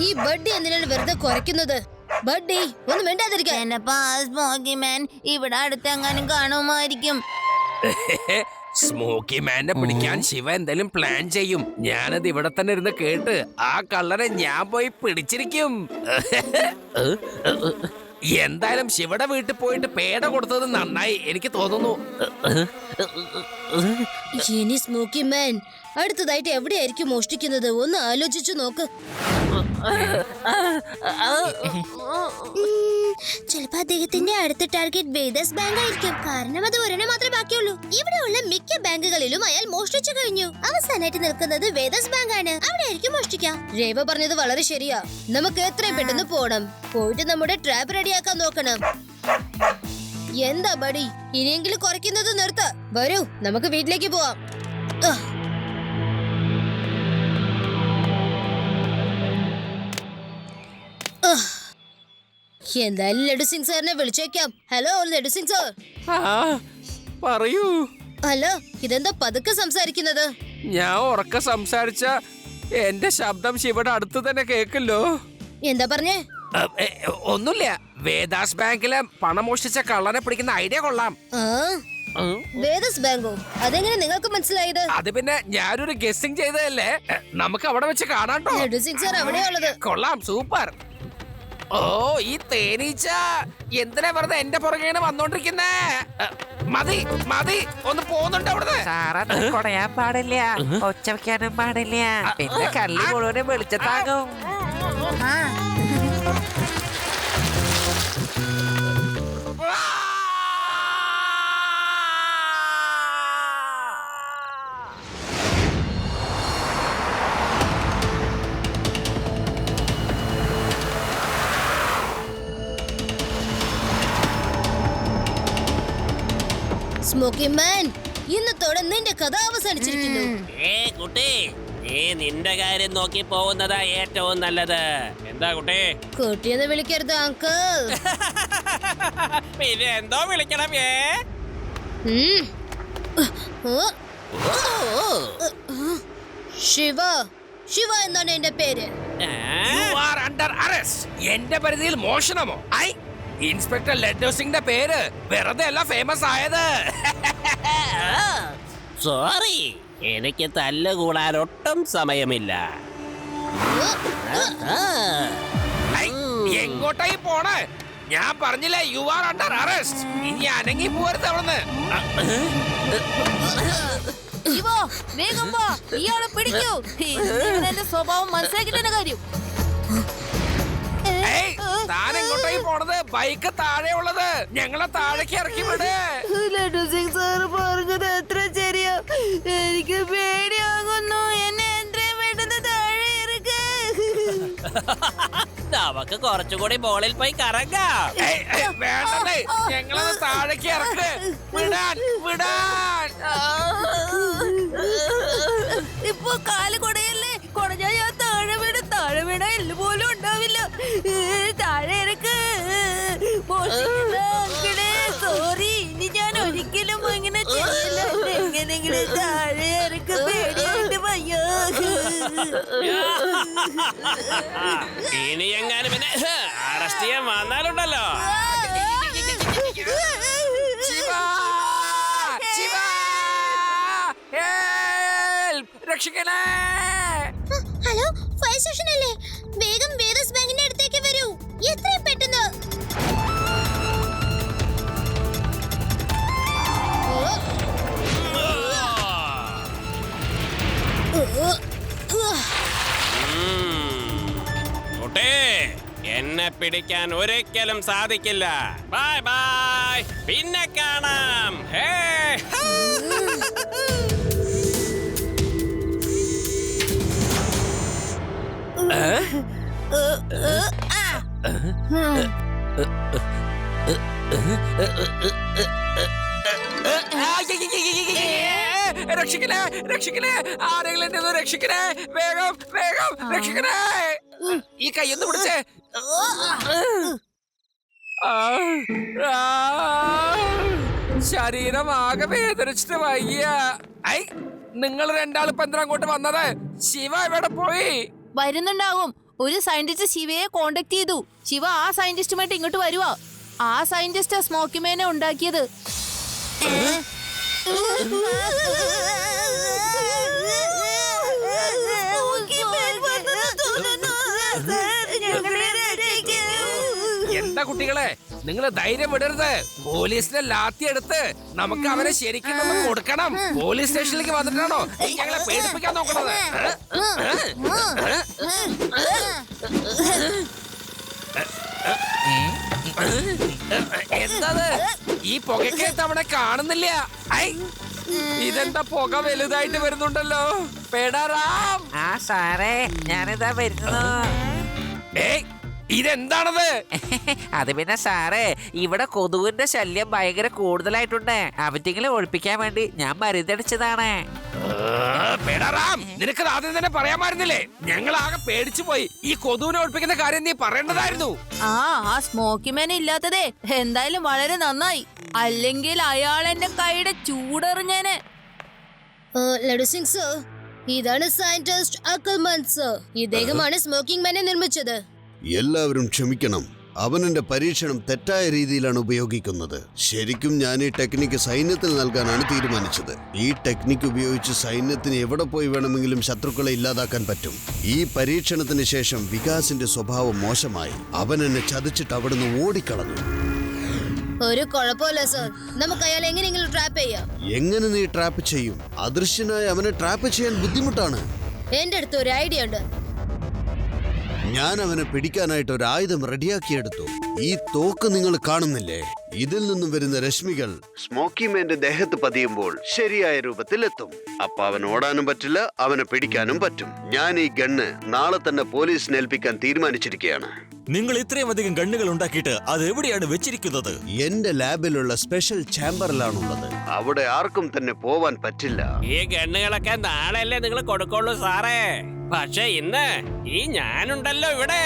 ഈ ബഡ്ഡി എന്തിനാണ് വെറുതെ കുറയ്ക്കുന്നത്? ബഡ്ഡി ഒന്ന് മിണ്ടാതിരിക്കാൻ. എന്നപ്പാ സ്മോക്കി മാൻ ഇവിടെ അടുത്തെങ്ങാനും കാണുമായിരിക്കും. സ്മോക്കി മാനെ പിടിക്കാൻ ശിവ എന്തെങ്കിലും പ്ലാൻ ചെയ്യും. ഞാനത് ഇവിടെ തന്നെ ഇരുന്ന് കേട്ട് ആ കള്ളനെ ഞാൻ പോയി പിടിച്ചിരിക്കും. എന്തായാലും ശിവയുടെ വീട്ടിൽ പോയിട്ട് പേട കൊടുത്തത് നന്നായി എനിക്ക് തോന്നുന്നു. ഇനി സ്മോക്കി മാൻ അടുത്തതായിട്ട് എവിടെയായിരിക്കും മോഷ്ടിക്കുന്നത്? ഒന്ന് ആലോചിച്ചു നോക്ക്. ചിലപ്പോ അദ്ദേഹത്തിന്റെ അടുത്ത ടാർഗറ്റ് വേദസ് ബാങ്ക് ആയിരിക്കും. കാരണം അത് ഒരെണ്ണം മാത്രമേ ബാക്കിയുള്ളൂ. ഇവിടെയുള്ള മിക്ക ബാങ്കുകളിലും അയാൾ മോഷ്ടിച്ചു കഴിഞ്ഞു. അവസാനമായിട്ട് നിൽക്കുന്നത് വേദസ് ബാങ്ക് ആണ്. അവിടെ ആയിരിക്കും മോഷ്ടിക്കാം. രേവ പറഞ്ഞത് വളരെ ശരിയാ. നമുക്ക് എത്രയും പെട്ടെന്ന് പോണം. പോയിട്ട് നമ്മുടെ ട്രാപ്പ് റെഡിയാക്കാൻ നോക്കണം. എന്താ ബഡി, ഇനിയെങ്കിലും കുറയ്ക്കുന്നത് നിർത്ത. വരൂ, നമുക്ക് വീട്ടിലേക്ക് പോവാം. എന്തായാലും ലഡു സിംഗ് സാറിനെ വിളിച്ചേക്കാം. Hello laddu Singh sir. പറയൂ. ഹലോ, ഇതെന്താ പതുക്കെ സംസാരിക്കുന്നത്? ഞാൻ ഉറക്കെ സംസാരിച്ച എന്റെ ശബ്ദം ശിവയുടെ അടുത്ത് തന്നെ കേൾക്കല്ലോ. എന്താ പറഞ്ഞേ? ഒന്നുമില്ല. വേദാസ് ബാങ്കിലെ പണം മോഷ്ടിച്ച കള്ളനെ പിടിക്കുന്ന ഐഡിയ കൊള്ളാം. വേദസ് ബാങ്കോ? അതെങ്ങനെ നിങ്ങൾക്ക് മനസ്സിലായത്? അത് പിന്നെ ഞാനൊരു ഗസ്സിംഗ് ചെയ്തതല്ലേ. നമുക്ക് അവിടെ വെച്ച് കാണാട്ടോ. ലഡു സിംഗ് സാർ അവിടെയുള്ളത്. കൊള്ളാം, സൂപ്പർ. ഓ, ഈ തേനീച്ച എന്തിനാ വെറുതെ എന്റെ പുറകെയാണ് വന്നോണ്ടിരിക്കുന്നേ? മതി മതി, ഒന്ന് പോകുന്നുണ്ട് അവിടുന്ന്. സാറത് കൊടയാൻ പാടില്ല, ഒച്ച വെക്കാനും പാടില്ല, പിന്നെ കള്ളി മുഴുവനും വെളിച്ചത്താകും. സ്മോക്കി മാൻ, ഇന്നത്തോടെ നിന്റെ കഥ അവസാനിച്ചിരിക്കുന്നു. കുട്ടി, നീ നിന്റെ കാര്യം നോക്കി പോകുന്നതാ ഏറ്റവും നല്ലത്. എന്താ കുട്ടി? കുട്ടിയെന്ന് വിളിക്കരുത് അങ്കിൾ. പിന്നെ എന്തോ വിളിക്കണം? ശിവ. ശിവ എന്നാണ് എന്റെ പേര്. എന്റെ പരിധിയിൽ മോഷണമോ? ഇൻസ്പെക്ടർ ലഡ്ഡു സിംഗിന്റെ പേര് വെറുതെ അല്ല ഫേമസ് ആയത്. സോറി, എനിക്ക് തല്ലുകൂടാൻ ഒട്ടും സമയമില്ല. എങ്ങോട്ടായി പോണേ? ഞാൻ പറഞ്ഞില്ലേ, യു ആർ അണ്ടർ അറസ്റ്റ്. ഇനി അനങ്ങി പോരുത് അവിടുന്ന്. വേഗം പോ, ഇയാളെ പിടിക്കൂ. എന്റെ സ്വഭാവം മനസ്സിലാക്കിട്ട് കാര്യം. താൻ എങ്ങോട്ടായി പോണത്? ബൈക്ക് താഴെ ഉള്ളത്, ഞങ്ങളെ താഴേക്ക് ഇറക്കി വിട്. ലഡു സിംഗ് സാർ പറഞ്ഞത് എത്ര ശരിയാ. എനിക്ക് പേടിയാകുന്നു. എന്നെ എത്രയും പെട്ടെന്ന് താഴെ ഇറക്ക്. നമുക്ക് കുറച്ചുകൂടി ബോളിൽ പോയി കറങ്ങാം. വേണ്ടേ, ഞങ്ങളത് താഴേക്ക് ഇറക്ക്. വിടാൻ വിടാൻ. ഇപ്പൊ കാല് കൊടയല്ലേ, കൊടഞ്ഞാ ഞാൻ താഴെ വീട്. താഴെ വീണ എല്ല് പോലും ഉണ്ടാവില്ല. താഴെ ഇറക്ക്. സോറി, ഇനി ഞാൻ ഒരിക്കലും അങ്ങനെ ചെയ്യില്ല. എങ്ങനെങ്കിലും താഴെ ഇറക്ക്. പേടിയായിട്ട് വയ്യോ. ഇനി എങ്ങാനും പിന്നെ അറസ്റ്റ് ചെയ്യാൻ വന്നാലുണ്ടല്ലോ. രക്ഷിക്കണേ. ഹലോ, ഫയർ സ്റ്റേഷൻ അല്ലേ? വേഗം വേദസ് ബാങ്കിന്റെ അടുത്തേക്ക് വരൂ, എത്രയും പെട്ടെന്ന്. കുട്ടേ, എന്നെ പിടിക്കാൻ ഒരിക്കലും സാധിക്കില്ല. ബൈ ബൈ, പിന്നെ കാണാം. ഹേ രക്ഷിക്കണേ, രക്ഷിക്കണേ, ആരെങ്കിലും എന്നെ ഒന്ന് രക്ഷിക്കണേ. വേഗം വേഗം രക്ഷിക്കണേ. ഈ കൈയൊന്ന് പിടിച്ചേ. ശരീരം ആകെ വേദനിച്ചിട്ട് വയ്യ. നിങ്ങൾ രണ്ടാളിപ്പോ എന്തിനാ അങ്ങോട്ട് വന്നത്? ശിവ എവിടെ പോയി? വരുന്നുണ്ടാവും. ഒരു സയന്റിസ്റ്റ് ശിവയെ കോണ്ടാക്ട് ചെയ്തു. ശിവ ആ സയന്റിസ്റ്റുമായിട്ട് ഇങ്ങോട്ട് വരുവാ. ആ സയന്റിസ്റ്റ് സ്മോക്കി മാനെ ഉണ്ടാക്കിയത്. എന്താ കുട്ടികളെ, നിങ്ങൾ ധൈര്യം വിടരുത്. പോലീസിനെ ലാത്തി എടുത്ത് നമുക്ക് അവനെ ശരിക്കും ഒന്ന് കൊടുക്കണം. പോലീസ് സ്റ്റേഷനിലേക്ക് വന്നിട്ടാണോ നീ ഞങ്ങളെ പേടിപ്പിക്കാൻ നോക്കണത്? എന്താത്? ഈ പുകയ്ക്ക് തവണ കാണുന്നില്ല. ഐ, ഇതെന്താ പുക വലുതായിട്ട് വരുന്നുണ്ടല്ലോ? പേടാറാം. ആ സാറേ, ഞാനിതാ വരുന്നു. ഏയ്, ഇതെന്താണത്? അത് പിന്നെ സാറേ, ഇവിടെ കൊതുകിന്റെ ശല്യം ഭയങ്കര കൂടുതലായിട്ടുണ്ട്. അവറ്റെങ്കിലും ഒഴിപ്പിക്കാൻ വേണ്ടി ഞാൻ മരുന്നടിച്ചതാണ്. പേടാറാം, നിനക്ക് ആദ്യം തന്നെ പറയാമായിരുന്നില്ലേ? ഞങ്ങൾ ആകെ പേടിച്ചു പോയി. ഈ കൊതുവിനെ ഒഴിപ്പിക്കുന്ന കാര്യം നീ പറയേണ്ടതായിരുന്നു. ആ സ്മോക്കി മാൻ ഇല്ലാത്തതേ എന്തായാലും വളരെ നന്നായി. അല്ലെങ്കിൽ അയാൾ എന്റെ കൈയുടെ ചൂടെറിഞ്ഞേനെ. ലഡു സിംഗ് സർ, ഇതാണ് സയന്റിസ്റ്റ് അക്കൽമാൻ സർ. ഇദ്ദേഹമാണ് സ്മോക്കിംഗ് മാനെ നിർമ്മിച്ചത്. എല്ലാവരും ക്ഷമിക്കണം, അവൻ എന്റെ പരീക്ഷണം തെറ്റായ രീതിയിലാണ് ഉപയോഗിക്കുന്നത്. ശരിക്കും ഞാൻ ഈ ടെക്നിക്ക് സൈന്യത്തിൽ നൽകാനാണ് തീരുമാനിച്ചത്. ഈ ടെക്നിക്ക് ഉപയോഗിച്ച് സൈന്യത്തിന് എവിടെ പോയി വേണമെങ്കിലും ശത്രുക്കളെ ഇല്ലാതാക്കാൻ പറ്റും. ഈ പരീക്ഷണത്തിന് ശേഷം വികാസിന്റെ സ്വഭാവം മോശമായി. അവൻ എന്നെ ചതിച്ചിട്ട് അവിടുന്ന് ഓടിക്കളഞ്ഞു. ഒരു കുഴപ്പമില്ല സർ, നമുക്ക് അയാൾ എങ്ങനെയെങ്കിലും ട്രാപ്പ് ചെയ്യാം. എങ്ങനെ നീ ട്രാപ്പ് ചെയ്യും? അദൃശ്യനായ അവനെ ട്രാപ്പ് ചെയ്യാൻ ബുദ്ധിമുട്ടാണ്. എന്റെ അടുത്ത് ഒരു ഐഡിയ ഉണ്ട്. ഞാൻ അവനെ പിടിക്കാനായിട്ട് ഒരു ആയുധം റെഡിയാക്കിയെടുത്തു. ഈ തോക്ക് നിങ്ങൾ കാണുന്നില്ലേ? ഇതിൽ നിന്നും വരുന്ന രശ്മികൾ സ്മോക്കി മാന്റെ ദേഹത്ത് പതിയുമ്പോൾ ശരിയായ രൂപത്തിലെത്തും. അപ്പൊ അവൻ ഓടാനും പറ്റില്ല, അവനെ പിടിക്കാനും പറ്റും. ഞാൻ ഈ ഗണ്ണ് നാളെ തന്നെ പോലീസിന് ഏൽപ്പിക്കാൻ തീരുമാനിച്ചിരിക്കുകയാണ്. നിങ്ങൾ ഇത്രയും അധികം ഗണ്ണുകൾ ഉണ്ടാക്കിയിട്ട് അത് എവിടെയാണ് വെച്ചിരിക്കുന്നത്? എന്റെ ലാബിലുള്ള സ്പെഷ്യൽ ചാമ്പറിലാണുള്ളത്. അവിടെ ആർക്കും തന്നെ പോവാൻ പറ്റില്ല. ഈ ഗണ്ണുകളൊക്കെ നാളെയല്ലേ നിങ്ങൾ കൊടുക്കുള്ളൂ സാറേ. പക്ഷെ ഇന്ന് ഈ ഞാനുണ്ടല്ലോ ഇവിടെ.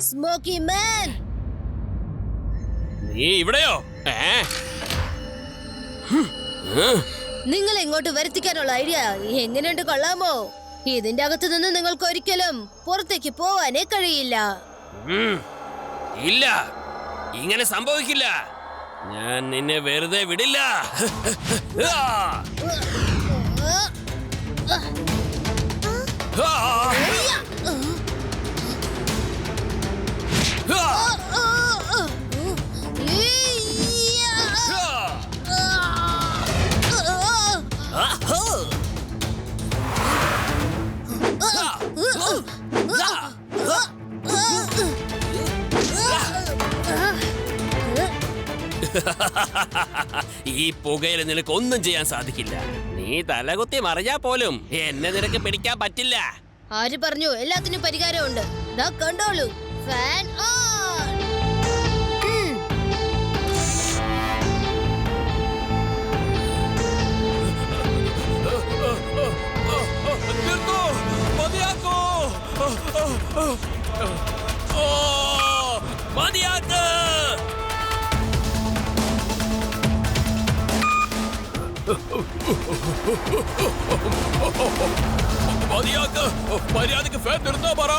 സ്മോക്കി മാൻ, നീ ഇവിടെയോ? നിങ്ങൾ ഇങ്ങോട്ട് വരുത്തിക്കാനുള്ള ഐഡിയ എങ്ങനെയുണ്ട്, കൊള്ളാമോ? ഇതിന്റെ അകത്തു നിന്ന് നിങ്ങൾക്ക് ഒരിക്കലും പുറത്തേക്ക് പോവാനേ കഴിയില്ല. ഇല്ല, ഇങ്ങനെ സംഭവിക്കില്ല. ഞാൻ നിന്നെ വെറുതെ വിടില്ല. ഈ പുകയിൽ നിനക്ക് ഒന്നും ചെയ്യാൻ സാധിക്കില്ല. നീ തലകുത്തി മറിഞ്ഞാ പോലും എന്നെ നിനക്ക് പിടിക്കാൻ പറ്റില്ല. ആര് പറഞ്ഞു? എല്ലാത്തിനും പരിഹാരമുണ്ട്. ദാ കണ്ടോളൂ, ഫാൻ ഓൺ. മതിയാക്ക്. മതിയാക്ക്. മര്യാദക്ക് ഫാൻ നിർത്താ പറ.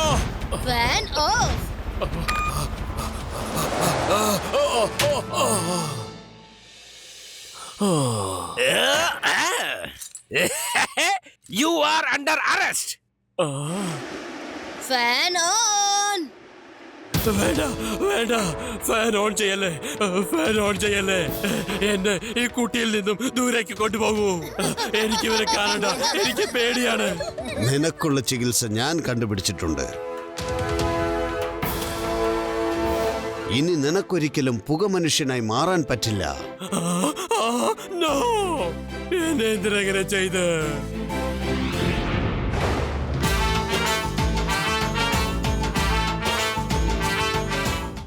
Fan of. You are under arrest. Fan on. വേണ്ട വേണ്ട, ഫാൻ ഓൺ ചെയ്യല്ലേ, ഫാൻ ഓൺ ചെയ്യല്ലേ. എന്നെ ഈ കുട്ടിയിൽ നിന്നും ദൂരേക്ക് കൊണ്ടുപോകൂ. എനിക്ക് ഇവരെ കാണണ്ട, എനിക്ക് പേടിയാണ്. നിനക്കുള്ള ചികിത്സ ഞാൻ കണ്ടുപിടിച്ചിട്ടുണ്ട്. ഇനി നിനക്കൊരിക്കലും പുക മനുഷ്യനായി മാറാൻ പറ്റില്ല. എന്നെ എന്തിനെങ്ങനെ ചെയ്ത്?